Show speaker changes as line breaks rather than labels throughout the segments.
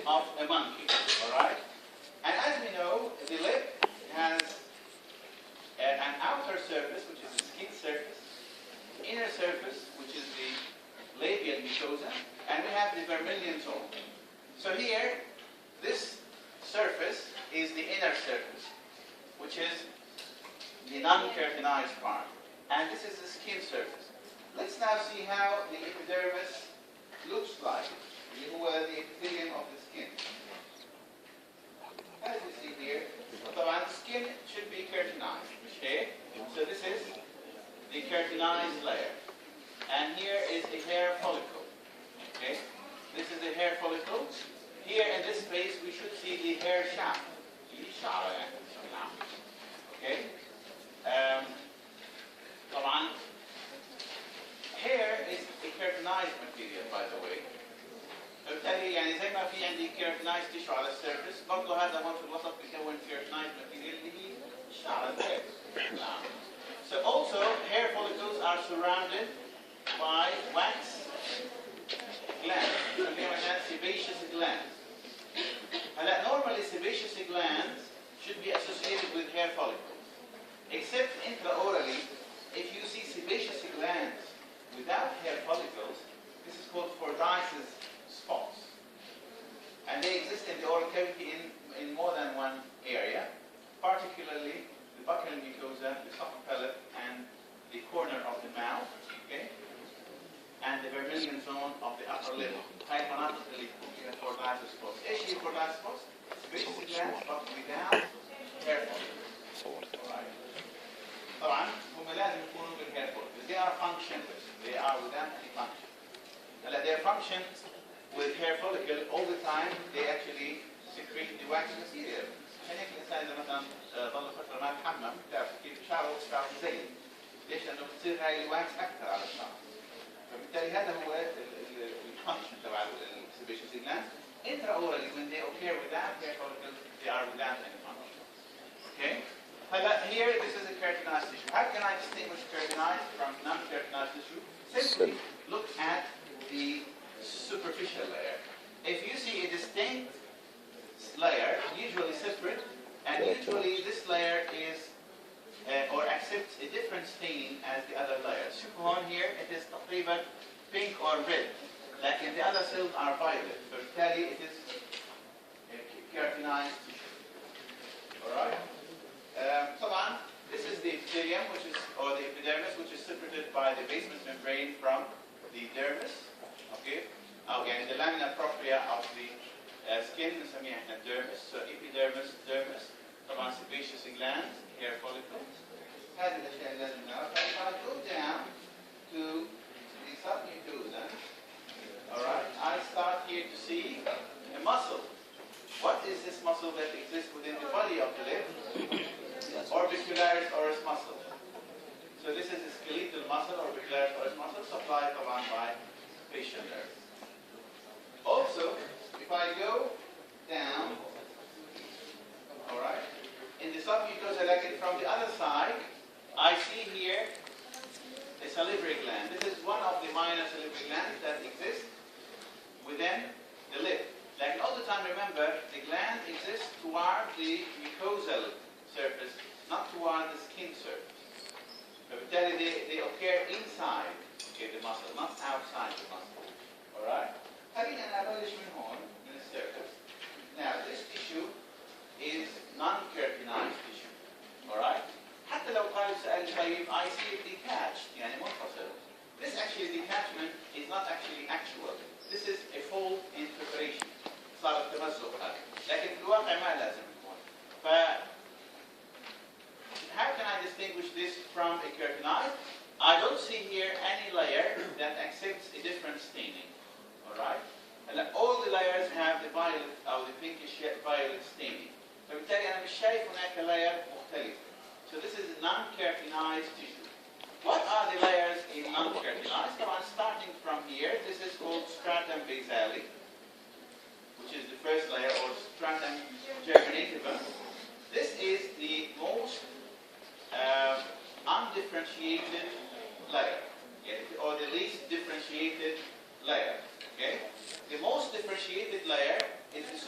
of a monkey. All right? And as we know, the lip has an outer surface, which is the skin surface, inner surface, which is the labial mucosa, and we have the vermilion zone. So here, this surface is the inner surface, which is the non-keratinized part. And this is the skin surface. Let's now see how the epidermis looks like, the epithelium of the skin. As you see here, so the skin should be keratinized. Okay? So this is the keratinized layer. And here is a hair follicle. Okay? This is the hair follicle. Here in this space we should see the hair shaft. Okay? hair is a keratinized material, by the way. فبالتالي يعني زي ما في عندي keratinized tissue على السيرفس برضه هذا هون في الوسط بيكون keratinized material اللي هي الشعر الهير. So also hair follicles are surrounded by wax glands. نسميها مثلا sebaceous glands. هلا normally sebaceous glands should be associated with hair follicles, except intraorally. If you see sebaceous glands without hair follicles, this is called Fordyce's spots. And they exist in the oral cavity in more than one area, particularly the buccal mucosa, the soft palate, and the corner of the mouth, okay? And the vermilion zone of the upper lip. هاي المناطق اللي يكون فيها Fordyce's spots. ايش هي Fordyce's spots? Sebaceous glands but without hair follicles. Alright. طبعا هم لازم يكونوا بالhair follicles. They are functionless. They are without any function. هلا their function with hair follicle all the time they actually secrete the wax material. عشان هيك الانسان اذا مثلا ضل فتره ما تحمم بتعرف كيف شعره زين. ليش؟ لانه بتصير هاي الواكس اكثر على الشعر. فبالتالي هذا هو الفانكشن تبع السيبيشيوس glands. Intraorally when they occur without hair follicles they are without any function. Okay? Here this is a keratinized tissue. How can I distinguish keratinized from non-keratinized tissue? Simply look at the superficial layer. If you see a distinct layer, usually separate, and usually this layer is or accepts a different staining as the other layers. شوفوا هون here it is تقريبا pink or red, like in the other cells are violet. فبالتالي it is a keratinized tissue. Alright? طبعا this is the epithelium or the epidermis which is separated by the basement membrane from the dermis. Okay? أو يعني the lamina propria of the skin نسميها احنا dermis. So epidermis, dermis. طبعا sebaceous glands, hair follicles. هذه الأشياء اللي لازم نعرفها. If I go down to the submucosa, alright, I start here to see a muscle. What is this muscle that exists within the body of the lip? Orbicularis oris muscle. So this is the skeletal muscle, orbicularis oris muscle, supplied by facial nerve. Also, if I go down, alright, in the submucosa, like it from the other side, I see here a salivary gland. This is one of the minor salivary glands that exist within the lip. Like all the time, remember, the gland exists toward the mucosal surface, not toward the skin surface. فبالتالي they occur inside the muscle, not outside the muscle. Alright? خلينا نبلش من هون, من السيرفس. Now, this tissue is non-keratinized tissue. Alright? حتى لو طالب سأل طيب, I see it detached, يعني منفصل. This actually detachment is not actually actual. This is a fold in preparation. صار التمزق هذا. لكن في الواقع ما لازم يكون. How can I distinguish this from a keratinized? I don't see here any layer that accepts a different staining. Alright? All the layers have the violet or the pinkish violet staining. فبالتالي أنا مش شايف هناك layer مختلف. So this is a non-keratinized tissue. What are the layers in non-keratinized? So I'm starting from here. This is called stratum basale, which is the first layer, or stratum germinativum. This is the most undifferentiated layer, or the least differentiated layer. Okay? The most differentiated layer is the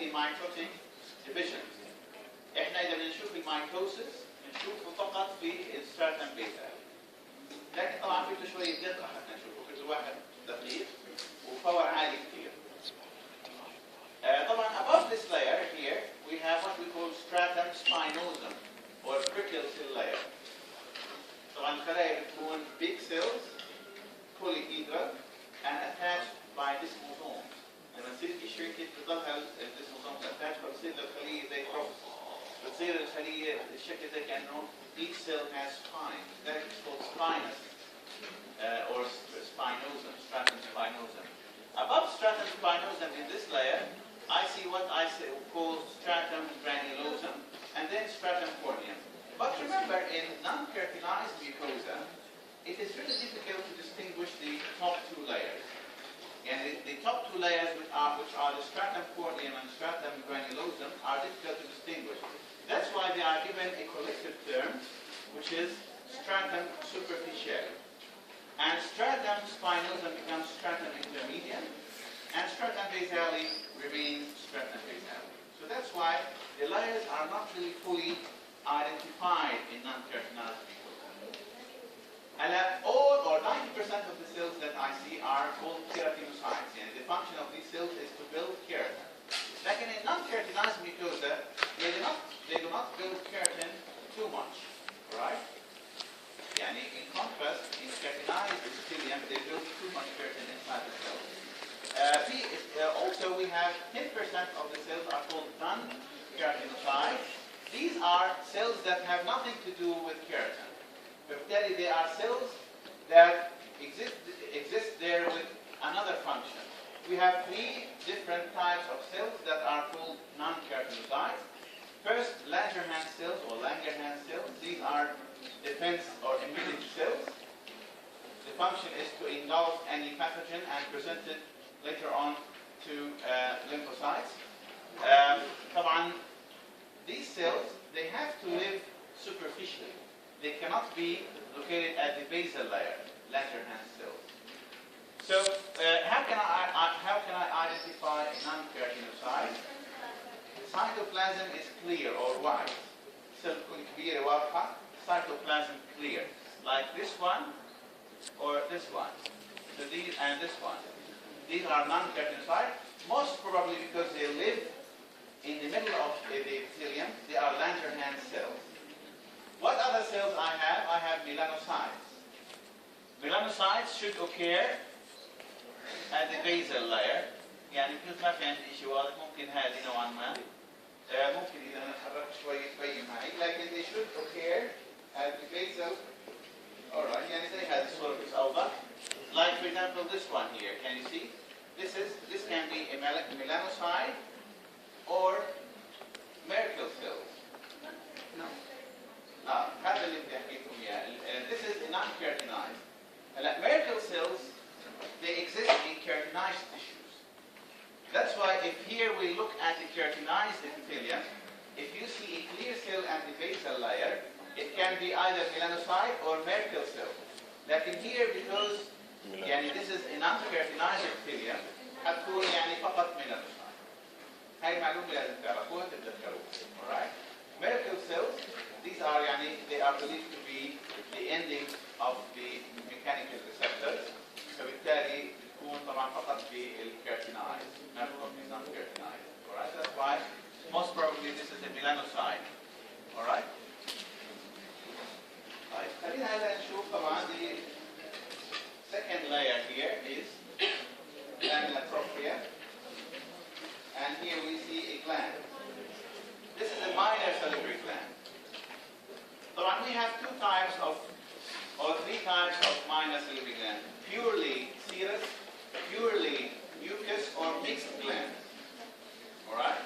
في mitotic division. احنا اذا بنشوف الميتوسيس بنشوفه فقط في الستراتم بيتا. لكن طبعا فيه شويه دقه حتى نشوفه، كل واحد دقيق وباور عالي كثير. طبعا above this layer here we have what we call stratum spinosum or prickle cell layer. طبعا الخلايا بتكون big cells polyhedral and attached by desmosomes. لما تصير في شريكة بتضلها الديسموسومز attached فبتصير للخلية زي كروس. بتصير الخلية الشكل زي كأنه each cell has spines. That is called spinous or spinosum, stratum spinosum. Above stratum spinosum in this layer, I see what I call stratum granulosum and then stratum corneum. But remember, in non-keratinized mucosa, it is really difficult to distinguish the top two layers. And the top two layers, which are the stratum corneum and stratum granulosum, are difficult to distinguish. That's why they are given a collective term, which is stratum superficiale. And stratum spinosum becomes stratum intermedium, and stratum basale remains stratum basale. So that's why the layers are not really fully identified in non-keratinized mucosa. And all or 90% of the cells that I see are called keratinocytes. And the function of these cells is to build keratin. Like in a non-keratinized mucosa, they do not build keratin too much, right? Yani in contrast, in keratinized epithelium, they build too much keratin inside the cells. Also, we have 10% of the cells are called non-keratinocytes. These are cells that have nothing to do with keratin. But they are cells that exist there with another function. We have three different types of cells that are called non-keratinocytes. First, Langerhans cells or Langerhans cells. These are defense or immunity cells. The function is to engulf any pathogen and present it later on to lymphocytes. طبعا these cells, they have to live superficially. They cannot be located at the basal layer, Langerhans cells. So how can I identify a non-keratinocyte? Cytoplasm is clear or white. Cell تكون كبيرة واضحة. Cytoplasm clear, like this one or this one. So these and this one. These are non-keratinocytes, most probably because they live in the middle of the epithelium. They are Langerhans cells. What other cells I have? I have melanocytes. Melanocytes should occur at the basal layer. يعني كنت ما في عندي شيء واضح، ممكن هذه نوعا ما، ممكن إذا أنا حركت شوي تبين معي، لكن they should occur at the basal. Alright, يعني زي هذه الصورة بس أوضح. Like for example this one here, can you see? This can be a melanocyte or Merkel cells. No. هذا اللي بدي أحكيكم إياه. This is non-keratinized. Merkel cells, they exist in keratinized tissues. That's why if here we look at the keratinized epithelium, if you see a clear cell at the basal layer, it can be either melanocyte or Merkel cell. Like in here, because يعني this is a non-keratinized epithelium, حتكون يعني فقط melanocyte. هاي معلومة لازم تعرفوها تتذكروها. Alright? Merkel cells, these are يعني they are believed to be the ending of the mechanical receptors. فبالتالي بتكون طبعا فقط بالكيراتينايز، ما بتكون non-keratinized. Alright? That's why most probably this is a melanocyte. Alright? طيب خلينا هلا نشوف طبعا the second layer here is glandular propria, and here we see a gland. This is a minor salivary gland. طبعا we have two types of or three types of minor salivary gland: purely serous, purely mucus, or mixed gland. Alright?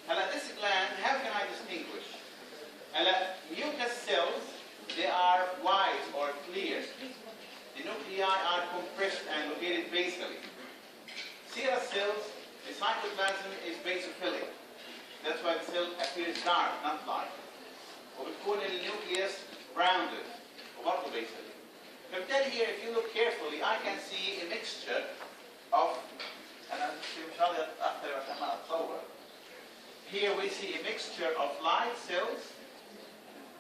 Now this gland, how can I distinguish? Mucus cells, they are white or clear. The nuclei are compressed and located basally. Serous cells, the cytoplasm is basophilic. That's why the cell appears dark, not light. وبتكون النيوكليوس rounded وبرضه basally. فبالتالي here, if you look carefully, I can see a mixture of, أنا مش راضي أكثر عشان ما أتصور. here we see a mixture of light cells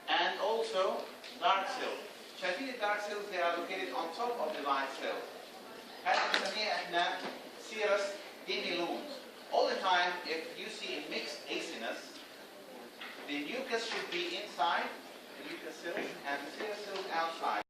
and also dark cells. شايفين الدارك cells they are located on top of the light cells. هذه بنسميها احنا serous hemilunes. All the time if you see a mixed acinus, the mucus should be inside the mucus cells and the serous cells outside.